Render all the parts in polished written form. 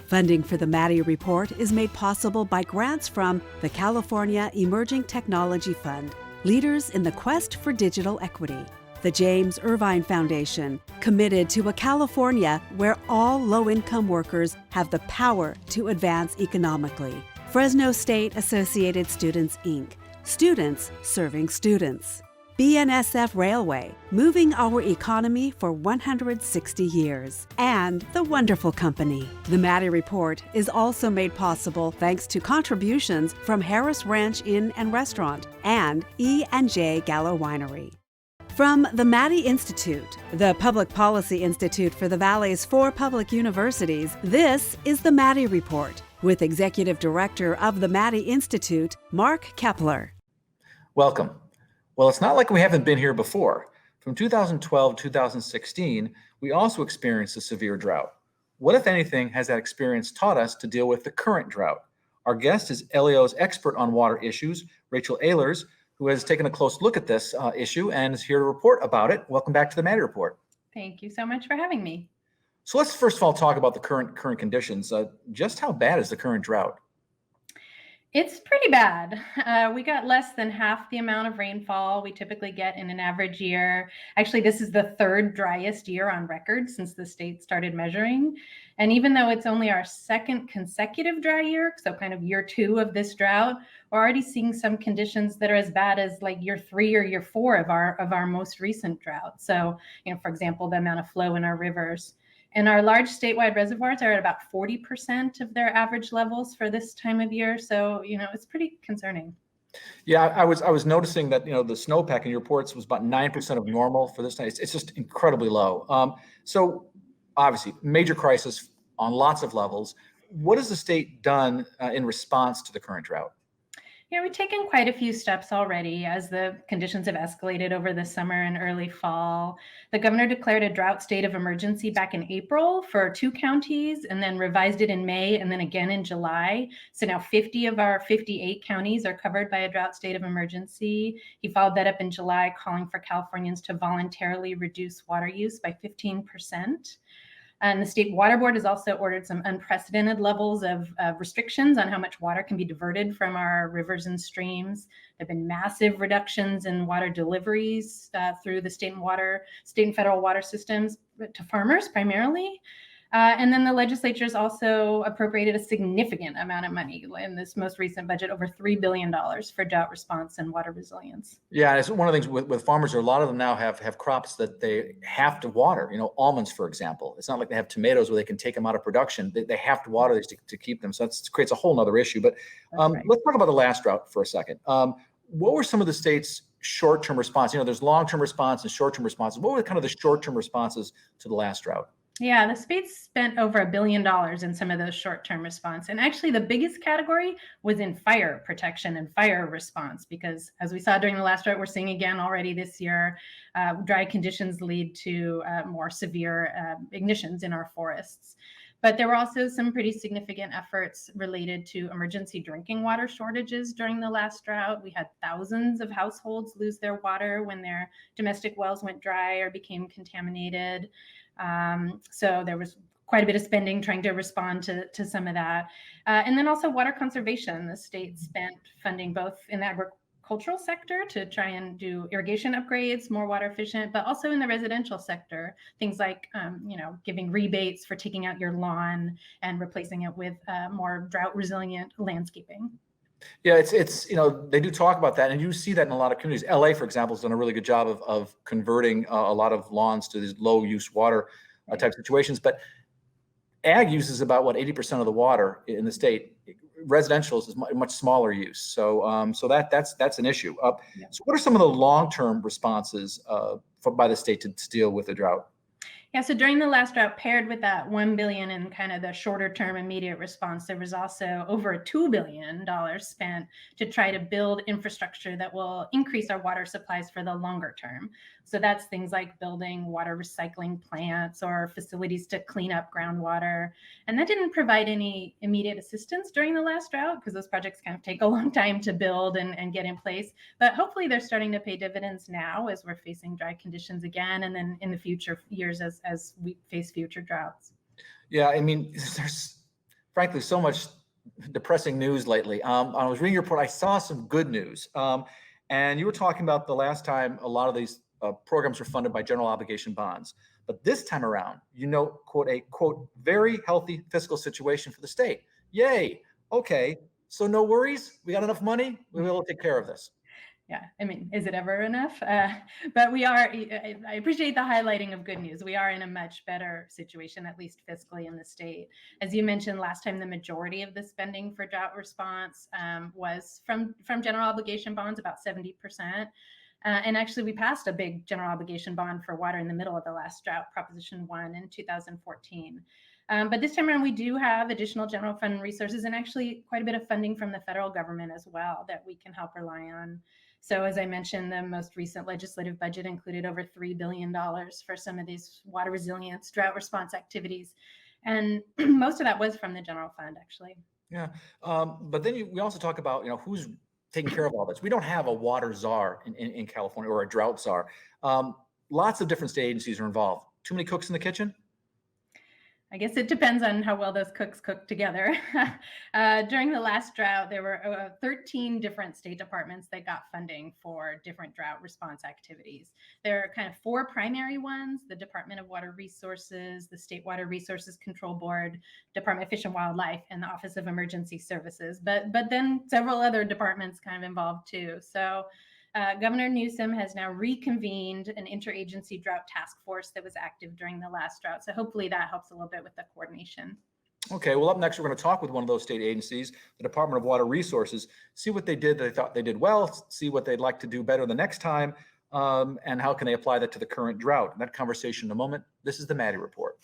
Funding for the Maddy Report is made possible by grants from the California Emerging Technology Fund, leaders in the quest for digital equity. The James Irvine Foundation, committed to a California where all low-income workers have the power to advance economically. Fresno State Associated Students, Inc., students serving students. BNSF Railway, moving our economy for 160 years. And The Wonderful Company. The Maddy Report is also made possible thanks to contributions from Harris Ranch Inn and Restaurant and E&J Gallo Winery. From the Maddy Institute, the Public Policy Institute for the Valley's 4 public universities, this is the Maddy Report with Executive Director of the Maddy Institute, Mark Keppler. Welcome. Well, it's not like we haven't been here before. From 2012 to 2016, we also experienced a severe drought. What, if anything, has that experience taught us to deal with the current drought? Our guest is LEO's expert on water issues, Rachel Ehlers, who has taken a close look at this issue and is here to report about it. Welcome back to the Maddy Report. Thank you so much for having me. So let's first of all talk about the current conditions. Just how bad is the current drought? It's pretty bad. We got less than half the amount of rainfall we typically get in an average year. Actually, this is the 3rd driest year on record since the state started measuring. And even though it's only our 2nd consecutive dry year, so kind of year 2 of this drought, we're already seeing some conditions that are as bad as like year 3 or year 4 of our most recent drought. So, for example, the amount of flow in our rivers. And our large statewide reservoirs are at about 40% of their average levels for this time of year. So, it's pretty concerning. Yeah, I was noticing that, the snowpack in your reports was about 9% of normal for this time. It's just incredibly low. So obviously, major crisis on lots of levels. What has the state done in response to the current drought? We've taken quite a few steps already as the conditions have escalated over the summer and early fall. The governor declared a drought state of emergency back in April for 2 counties and then revised it in May and then again in July. So now 50 of our 58 counties are covered by a drought state of emergency. He followed that up in July, calling for Californians to voluntarily reduce water use by 15%. And the State Water Board has also ordered some unprecedented levels of restrictions on how much water can be diverted from our rivers and streams. There have been massive reductions in water deliveries through the state and federal water systems to farmers primarily. And then the legislature has also appropriated a significant amount of money in this most recent budget, over $3 billion for drought response and water resilience. Yeah, it's one of the things with farmers, a lot of them now have crops that they have to water, almonds, for example. It's not like they have tomatoes where they can take them out of production. They have to water these to keep them. So that creates a whole other issue. But right. Let's talk about the last drought for a second. What were some of the state's short-term response? There's long-term response and short-term responses. What were kind of the short-term responses to the last drought? Yeah, the state spent over $1 billion in some of those short-term response. And actually the biggest category was in fire protection and fire response, because as we saw during the last drought, we're seeing again already this year, dry conditions lead to more severe ignitions in our forests. But there were also some pretty significant efforts related to emergency drinking water shortages during the last drought. We had thousands of households lose their water when their domestic wells went dry or became contaminated. So there was quite a bit of spending trying to respond to some of that. And then also water conservation. The state spent funding both in the agricultural sector to try and do irrigation upgrades, more water efficient, but also in the residential sector, things like, giving rebates for taking out your lawn and replacing it with more drought resilient landscaping. Yeah, it's they do talk about that, and you see that in a lot of communities. LA, for example, has done a really good job of converting a lot of lawns to these low use water type situations. But ag uses about 80% of the water in the state. Residential is much smaller use, so that's an issue. Yeah. So, what are some of the long-term responses by the state to deal with the drought? Yeah, so during the last drought, paired with that $1 billion in kind of the shorter term immediate response, there was also over $2 billion spent to try to build infrastructure that will increase our water supplies for the longer term. So that's things like building water recycling plants or facilities to clean up groundwater. And that didn't provide any immediate assistance during the last drought because those projects kind of take a long time to build and get in place. But hopefully they're starting to pay dividends now as we're facing dry conditions again, and then in the future years as we face future droughts. Yeah, I mean, there's frankly, so much depressing news lately. I was reading your report. I saw some good news. And you were talking about the last time a lot of these programs were funded by general obligation bonds. But this time around, quote, a quote, very healthy fiscal situation for the state. Yay. Okay. So no worries. We got enough money. We'll be able to take care of this. Yeah, I mean, is it ever enough? But we are, I appreciate the highlighting of good news. We are in a much better situation, at least fiscally in the state. As you mentioned last time, the majority of the spending for drought response was from general obligation bonds, about 70%. And actually, we passed a big general obligation bond for water in the middle of the last drought, Proposition 1 in 2014. But this time around, we do have additional general fund resources and actually quite a bit of funding from the federal government as well that we can help rely on. So as I mentioned, the most recent legislative budget included over $3 billion for some of these water resilience, drought response activities. And most of that was from the general fund, actually. Yeah. But then we also talk about, who's taking care of all this. We don't have a water czar in California or a drought czar. Lots of different state agencies are involved. Too many cooks in the kitchen? I guess it depends on how well those cooks cook together. During the last drought, there were 13 different state departments that got funding for different drought response activities. There are kind of 4 primary ones: the Department of Water Resources, the State Water Resources Control Board, Department of Fish and Wildlife, and the Office of Emergency Services. But then several other departments kind of involved too. So Governor Newsom has now reconvened an interagency drought task force that was active during the last drought. So hopefully that helps a little bit with the coordination. Okay, well, up next, we're going to talk with one of those state agencies, the Department of Water Resources, see what they did that they thought they did well, see what they'd like to do better the next time, and how can they apply that to the current drought. That conversation in a moment. This is the Maddy Report.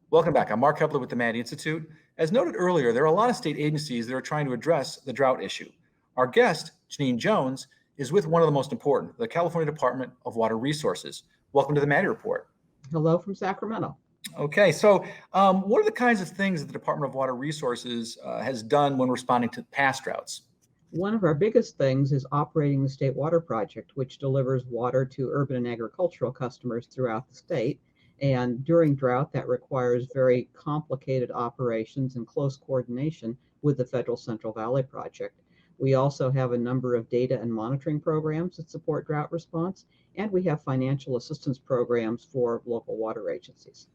Welcome back. I'm Mark Keppler with the Maddy Institute. As noted earlier, there are a lot of state agencies that are trying to address the drought issue. Our guest, Janine Jones, is with one of the most important, the California Department of Water Resources. Welcome to the Maddy Report. Hello from Sacramento. Okay, so what are the kinds of things that the Department of Water Resources has done when responding to past droughts? One of our biggest things is operating the State Water Project, which delivers water to urban and agricultural customers throughout the state. And during drought, that requires very complicated operations and close coordination with the Federal Central Valley Project. We also have a number of data and monitoring programs that support drought response, and we have financial assistance programs for local water agencies.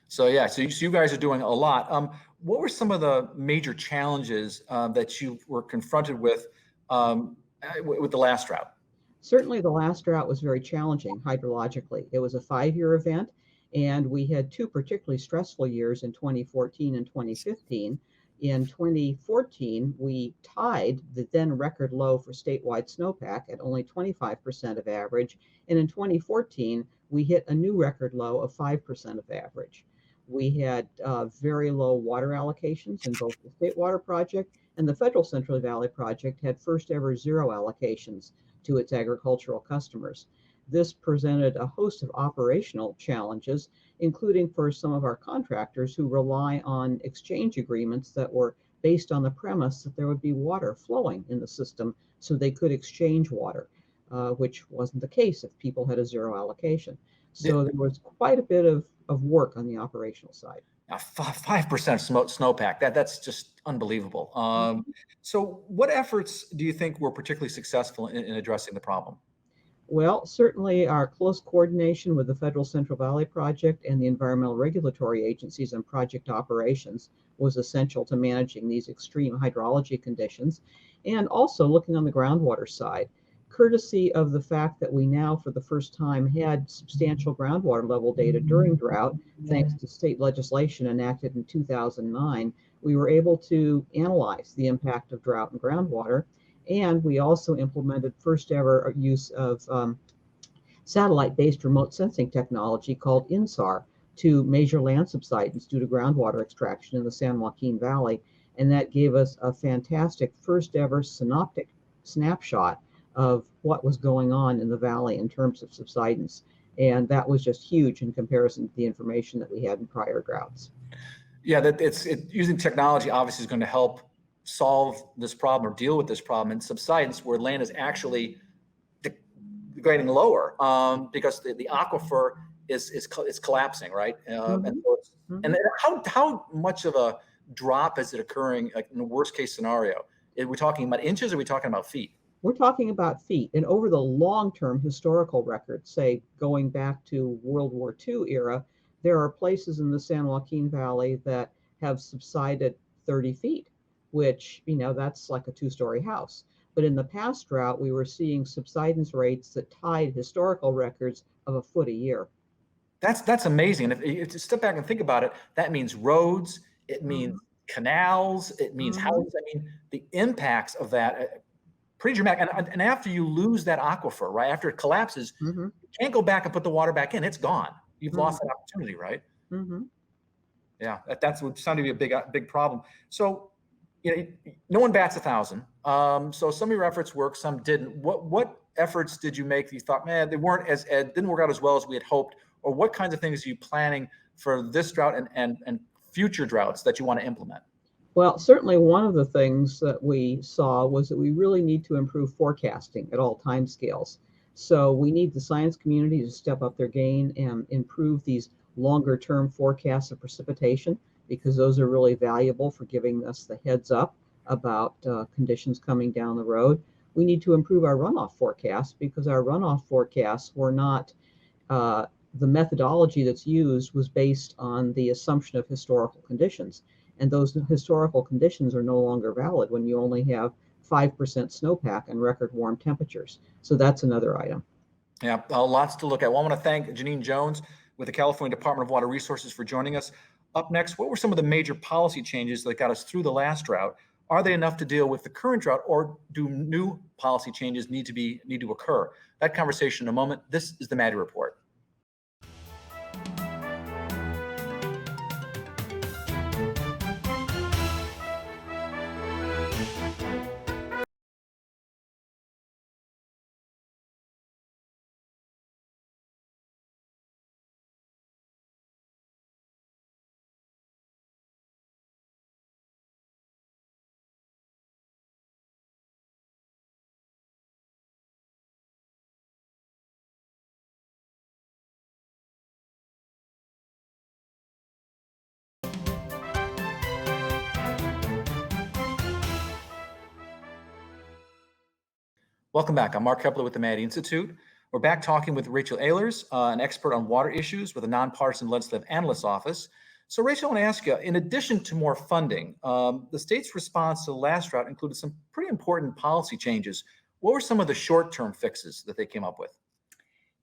So you guys are doing a lot. What were some of the major challenges that you were confronted with the last drought? Certainly the last drought was very challenging hydrologically. It was a 5-year event, and we had 2 particularly stressful years in 2014 and 2015. In 2014, we tied the then record low for statewide snowpack at only 25% of average. And in 2014, we hit a new record low of 5% of average. We had very low water allocations in both the State Water Project and the Federal Central Valley Project had first ever 0 allocations to its agricultural customers. This presented a host of operational challenges, including for some of our contractors who rely on exchange agreements that were based on the premise that there would be water flowing in the system so they could exchange water, which wasn't the case if people had a 0 allocation. So there was quite a bit of work on the operational side. 5% snowpack, that's just unbelievable. So what efforts do you think were particularly successful in addressing the problem? Well, certainly our close coordination with the Federal Central Valley Project and the environmental regulatory agencies and project operations was essential to managing these extreme hydrology conditions, and also looking on the groundwater side. Courtesy of the fact that we now, for the first time, had substantial groundwater level data during drought, thanks to state legislation enacted in 2009, we were able to analyze the impact of drought and groundwater. And we also implemented first ever use of satellite-based remote sensing technology called INSAR to measure land subsidence due to groundwater extraction in the San Joaquin Valley. And that gave us a fantastic first ever synoptic snapshot of what was going on in the valley in terms of subsidence. And that was just huge in comparison to the information that we had in prior droughts. Yeah, that using technology obviously is going to help solve this problem or deal with this problem in subsidence where land is actually degrading lower because the aquifer is collapsing, right? And how much of a drop is it occurring, like in the worst case scenario? Are we talking about inches or are we talking about feet? We're talking about feet. And over the long-term historical record, say going back to World War II era, there are places in the San Joaquin Valley that have subsided 30 feet, which, that's like a two-story house. But in the past drought, we were seeing subsidence rates that tied historical records of a foot a year. That's amazing. And if you step back and think about it, that means roads, it means canals, it means houses. I mean, the impacts of that pretty dramatic. And after you lose that aquifer, right, after it collapses, you can't go back and put the water back in. It's gone. You've lost that opportunity, right? Yeah, that's what sounded to be a big problem. So, no one bats 1,000. So some of your efforts worked, some didn't. What efforts did you make that you thought, man, they weren't didn't work out as well as we had hoped? Or what kinds of things are you planning for this drought and future droughts that you want to implement? Well, certainly one of the things that we saw was that we really need to improve forecasting at all time scales. So we need the science community to step up their game and improve these longer term forecasts of precipitation, because those are really valuable for giving us the heads up about conditions coming down the road. We need to improve our runoff forecasts, because our runoff forecasts were not, the methodology that's used was based on the assumption of historical conditions. And those historical conditions are no longer valid when you only have 5% snowpack and record warm temperatures. So that's another item. Yeah, lots to look at. Well, I want to thank Janine Jones with the California Department of Water Resources for joining us. Up next, what were some of the major policy changes that got us through the last drought? Are they enough to deal with the current drought, or do new policy changes need to occur? That conversation in a moment. This is the Maddy Report. Welcome back. I'm Mark Keppler with the Maddy Institute. We're back talking with Rachel Ehlers, an expert on water issues with a non-partisan legislative analyst office. So Rachel, I want to ask you, in addition to more funding, the state's response to the last drought included some pretty important policy changes. What were some of the short-term fixes that they came up with?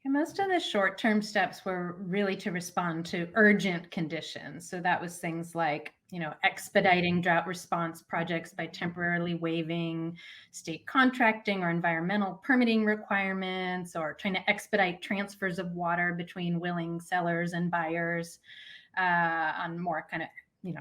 And most of the short-term steps were really to respond to urgent conditions. So that was things like, expediting drought response projects by temporarily waiving state contracting or environmental permitting requirements, or trying to expedite transfers of water between willing sellers and buyers on more kind of,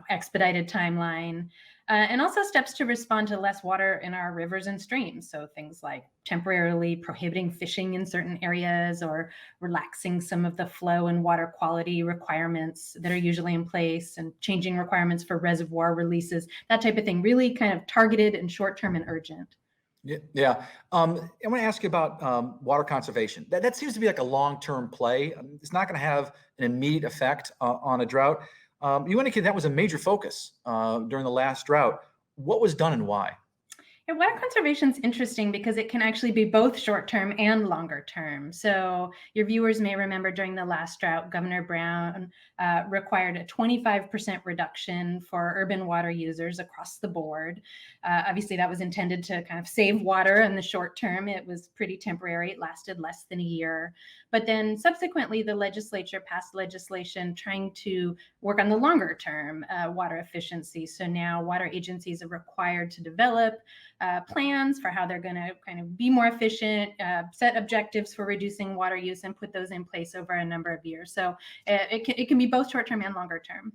expedited timeline. And also steps to respond to less water in our rivers and streams. So things like temporarily prohibiting fishing in certain areas, or relaxing some of the flow and water quality requirements that are usually in place, and changing requirements for reservoir releases, that type of thing. Really kind of targeted and short-term and urgent. Yeah. I want to ask you about water conservation. That seems to be like a long-term play. It's not going to have an immediate effect on a drought. You indicated that was a major focus during the last drought. What was done and why? Yeah, water conservation is interesting because it can actually be both short-term and longer-term. So your viewers may remember during the last drought, Governor Brown required a 25% reduction for urban water users across the board. Obviously, that was intended to kind of save water in the short term. It was pretty temporary. It lasted less than a year. But then subsequently, the legislature passed legislation trying to work on the longer term water efficiency. So now water agencies are required to develop plans for how they're going to kind of be more efficient, set objectives for reducing water use, and put those in place over a number of years. So it can be both short-term and longer-term.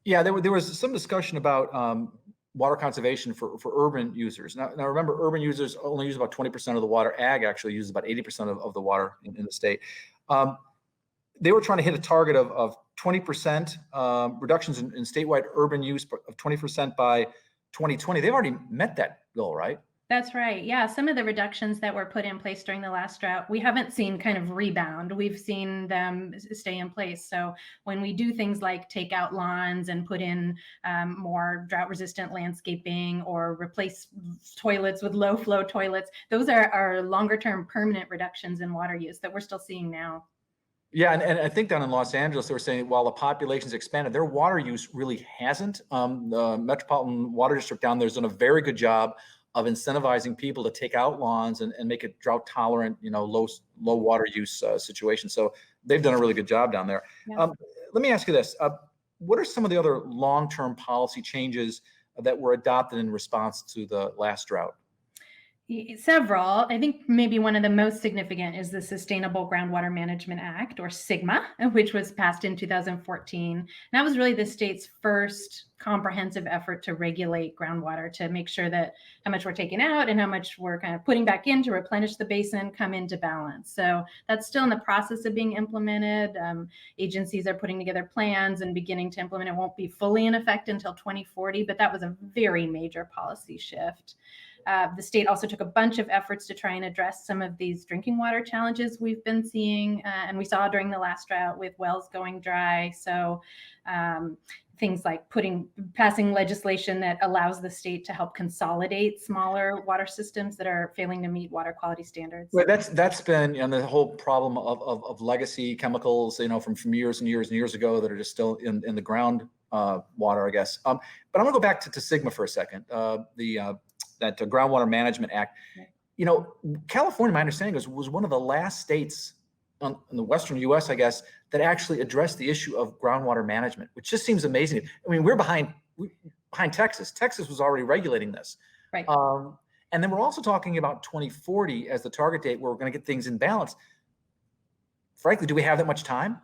Yeah, there was some discussion about water conservation for urban users. Now remember, urban users only use about 20% of the water. Ag actually uses about 80% of the water in the state. They were trying to hit a target of 20% reductions in statewide urban use of 20% by 2020. They've already met that goal, right? That's right. Yeah, some of the reductions that were put in place during the last drought, we haven't seen kind of rebound. We've seen them stay in place. So when we do things like take out lawns and put in more drought-resistant landscaping or replace toilets with low-flow toilets, those are longer-term permanent reductions in water use that we're still seeing now. Yeah, and I think down in Los Angeles, they were saying while the population's expanded, their water use really hasn't. The Metropolitan Water District down there has done a very good job of incentivizing people to take out lawns and make it drought tolerant, low water use situation. So they've done a really good job down there. Yeah. Let me ask you this. What are some of the other long-term policy changes that were adopted in response to the last drought? Several. I think maybe one of the most significant is the Sustainable Groundwater Management Act, or SGMA, which was passed in 2014. And that was really the state's first comprehensive effort to regulate groundwater, to make sure that how much we're taking out and how much we're kind of putting back in to replenish the basin come into balance. So that's still in the process of being implemented. Agencies are putting together plans and beginning to implement. It won't be fully in effect until 2040, but that was a very major policy shift. The state also took a bunch of efforts to try and address some of these drinking water challenges we've been seeing, and we saw during the last drought with wells going dry. So things like passing legislation that allows the state to help consolidate smaller water systems that are failing to meet water quality standards. Well, that's been the whole problem of legacy chemicals, from years and years and years ago that are just still in the ground water, I guess. But I'm gonna go back to SGMA for a second. That Groundwater Management Act. California, my understanding was one of the last states in the Western U.S., I guess, that actually addressed the issue of groundwater management, which just seems amazing. I mean, we're behind Texas. Texas was already regulating this. Right. And then we're also talking about 2040 as the target date where we're going to get things in balance. Frankly, do we have that much time?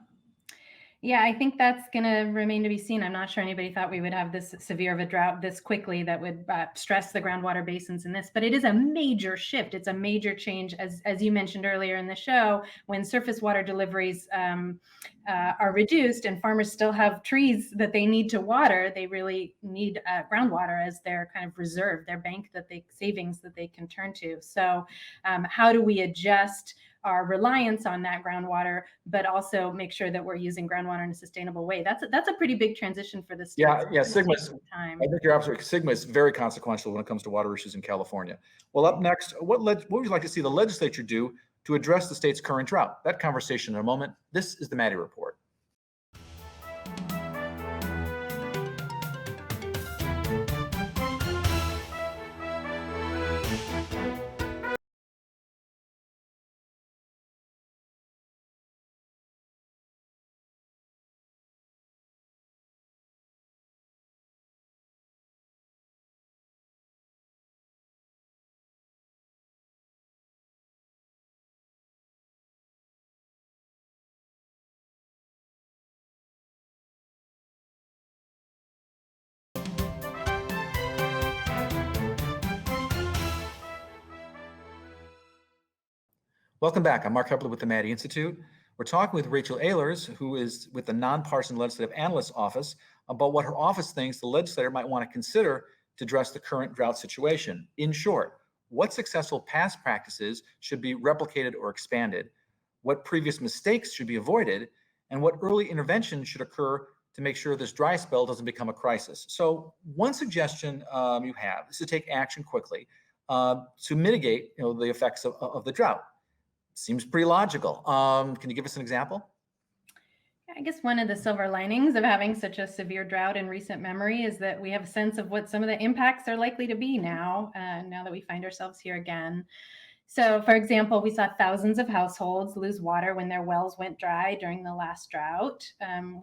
Yeah, I think that's going to remain to be seen. I'm not sure anybody thought we would have this severe of a drought this quickly that would stress the groundwater basins in this, but it is a major shift. It's a major change, as you mentioned earlier in the show, when surface water deliveries are reduced and farmers still have trees that they need to water. They really need groundwater as their kind of reserve, their bank savings that they can turn to. So how do we adjust our reliance on that groundwater, but also make sure that we're using groundwater in a sustainable way? That's a pretty big transition for the state. Yeah. SGMA. I think you're absolutely. SGMA is very consequential when it comes to water issues in California. Well, up next, what would you like to see the legislature do to address the state's current drought? That conversation in a moment. This is the Maddy Report. Welcome back. I'm Mark Keppler with the Maddy Institute. We're talking with Rachel Ehlers, who is with the non-partisan legislative analyst office, about what her office thinks the legislator might want to consider to address the current drought situation. In short, what successful past practices should be replicated or expanded, what previous mistakes should be avoided, and what early intervention should occur to make sure this dry spell doesn't become a crisis. So one suggestion you have is to take action quickly to mitigate the effects of the drought. Seems pretty logical. Can you give us an example? I guess one of the silver linings of having such a severe drought in recent memory is that we have a sense of what some of the impacts are likely to be now that we find ourselves here again. So, for example, we saw thousands of households lose water when their wells went dry during the last drought.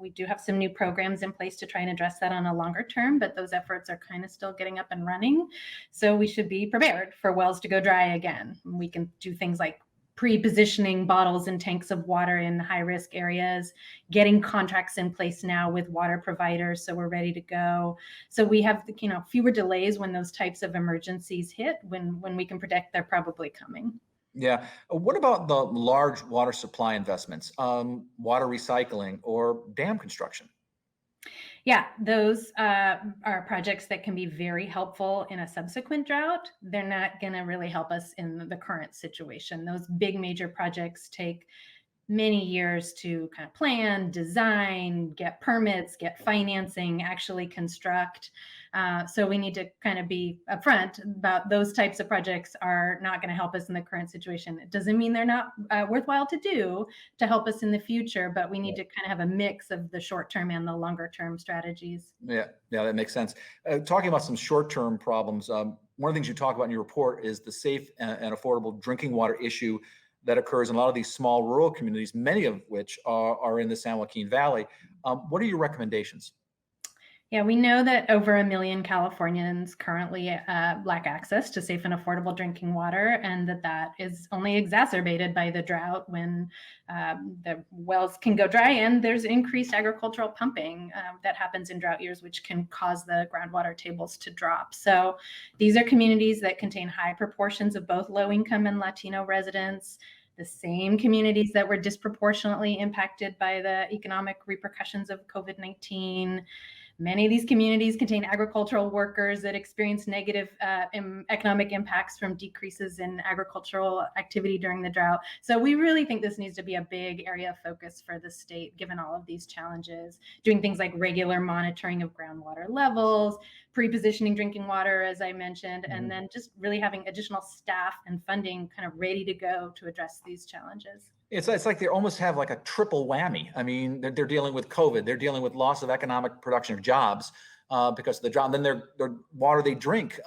We do have some new programs in place to try and address that on a longer term, but those efforts are kind of still getting up and running. So we should be prepared for wells to go dry again. We can do things like pre-positioning bottles and tanks of water in high-risk areas, getting contracts in place now with water providers, so we're ready to go. So we have, fewer delays when those types of emergencies hit, when we can predict they're probably coming. Yeah. What about the large water supply investments, water recycling or dam construction? Yeah, those are projects that can be very helpful in a subsequent drought. They're not going to really help us in the current situation. Those big major projects take many years to kind of plan, design, get permits, get financing, actually construct. So we need to kind of be upfront about those types of projects are not going to help us in the current situation. It doesn't mean they're not worthwhile to do to help us in the future, but we need to kind of have a mix of the short-term and the longer-term strategies. Yeah, that makes sense. Talking about some short-term problems, one of the things you talk about in your report is the safe and affordable drinking water issue that occurs in a lot of these small rural communities, many of which are in the San Joaquin Valley. What are your recommendations? Yeah, we know that over 1 million Californians currently lack access to safe and affordable drinking water, and that is only exacerbated by the drought when the wells can go dry and there's increased agricultural pumping that happens in drought years, which can cause the groundwater tables to drop. So these are communities that contain high proportions of both low-income and Latino residents, the same communities that were disproportionately impacted by the economic repercussions of COVID-19. Many of these communities contain agricultural workers that experience negative economic impacts from decreases in agricultural activity during the drought. So we really think this needs to be a big area of focus for the state, given all of these challenges, doing things like regular monitoring of groundwater levels, pre-positioning drinking water, as I mentioned, and then just really having additional staff and funding kind of ready to go to address these challenges. It's like they almost have like a triple whammy. I mean, they're dealing with COVID, they're dealing with loss of economic production of jobs because of the drought. And then their water they drink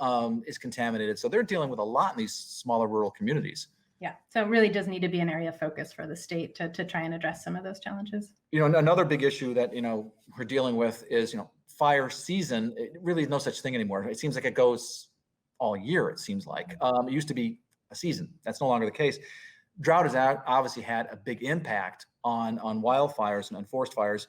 is contaminated. So they're dealing with a lot in these smaller rural communities. Yeah, so it really does need to be an area of focus for the state to try and address some of those challenges. Another big issue that, we're dealing with is, fire season. It really is no such thing anymore. It seems like it goes all year, it seems like. It used to be a season. That's no longer the case. Drought has obviously had a big impact on wildfires and forest fires.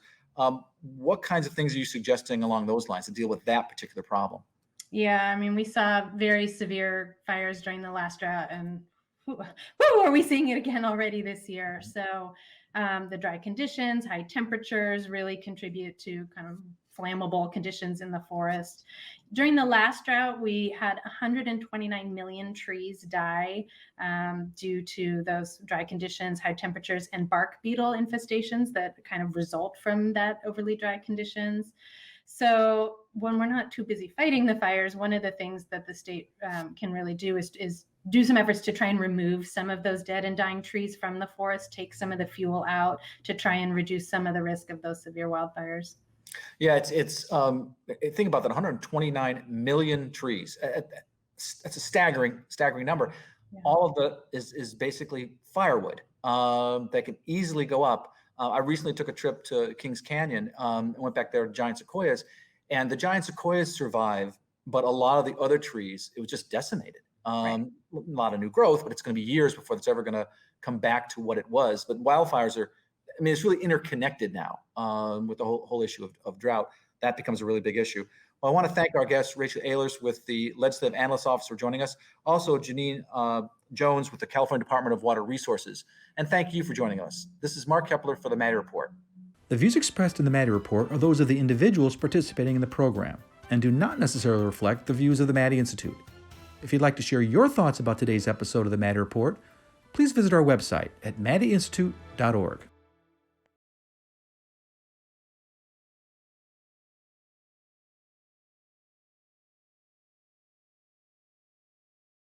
What kinds of things are you suggesting along those lines to deal with that particular problem? Yeah, I mean, we saw very severe fires during the last drought, and are we seeing it again already this year? So the dry conditions, high temperatures really contribute to kind of flammable conditions in the forest. During the last drought, we had 129 million trees die due to those dry conditions, high temperatures, and bark beetle infestations that kind of result from that overly dry conditions. So when we're not too busy fighting the fires, one of the things that the state can really do is do some efforts to try and remove some of those dead and dying trees from the forest, take some of the fuel out to try and reduce some of the risk of those severe wildfires. Yeah, it's think about that, 129 million trees. That's a staggering number. Yeah. All of the is basically firewood that can easily go up. I recently took a trip to Kings Canyon and went back there to giant sequoias, and the giant sequoias survive, but a lot of the other trees, it was just decimated. Right. A lot of new growth, but it's going to be years before it's ever going to come back to what it was. But wildfires are, it's really interconnected now with the whole issue of drought. That becomes a really big issue. Well, I want to thank our guest, Rachel Ehlers with the Legislative Analyst Office for joining us. Also, Janine Jones with the California Department of Water Resources. And thank you for joining us. This is Mark Keppler for the Maddy Report. The views expressed in the Maddy Report are those of the individuals participating in the program and do not necessarily reflect the views of the Maddy Institute. If you'd like to share your thoughts about today's episode of the Maddy Report, please visit our website at maddyinstitute.org.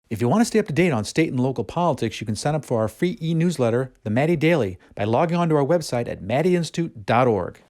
If you want to stay up to date on state and local politics, you can sign up for our free e-newsletter, the Maddy Daily, by logging on to our website at maddyinstitute.org.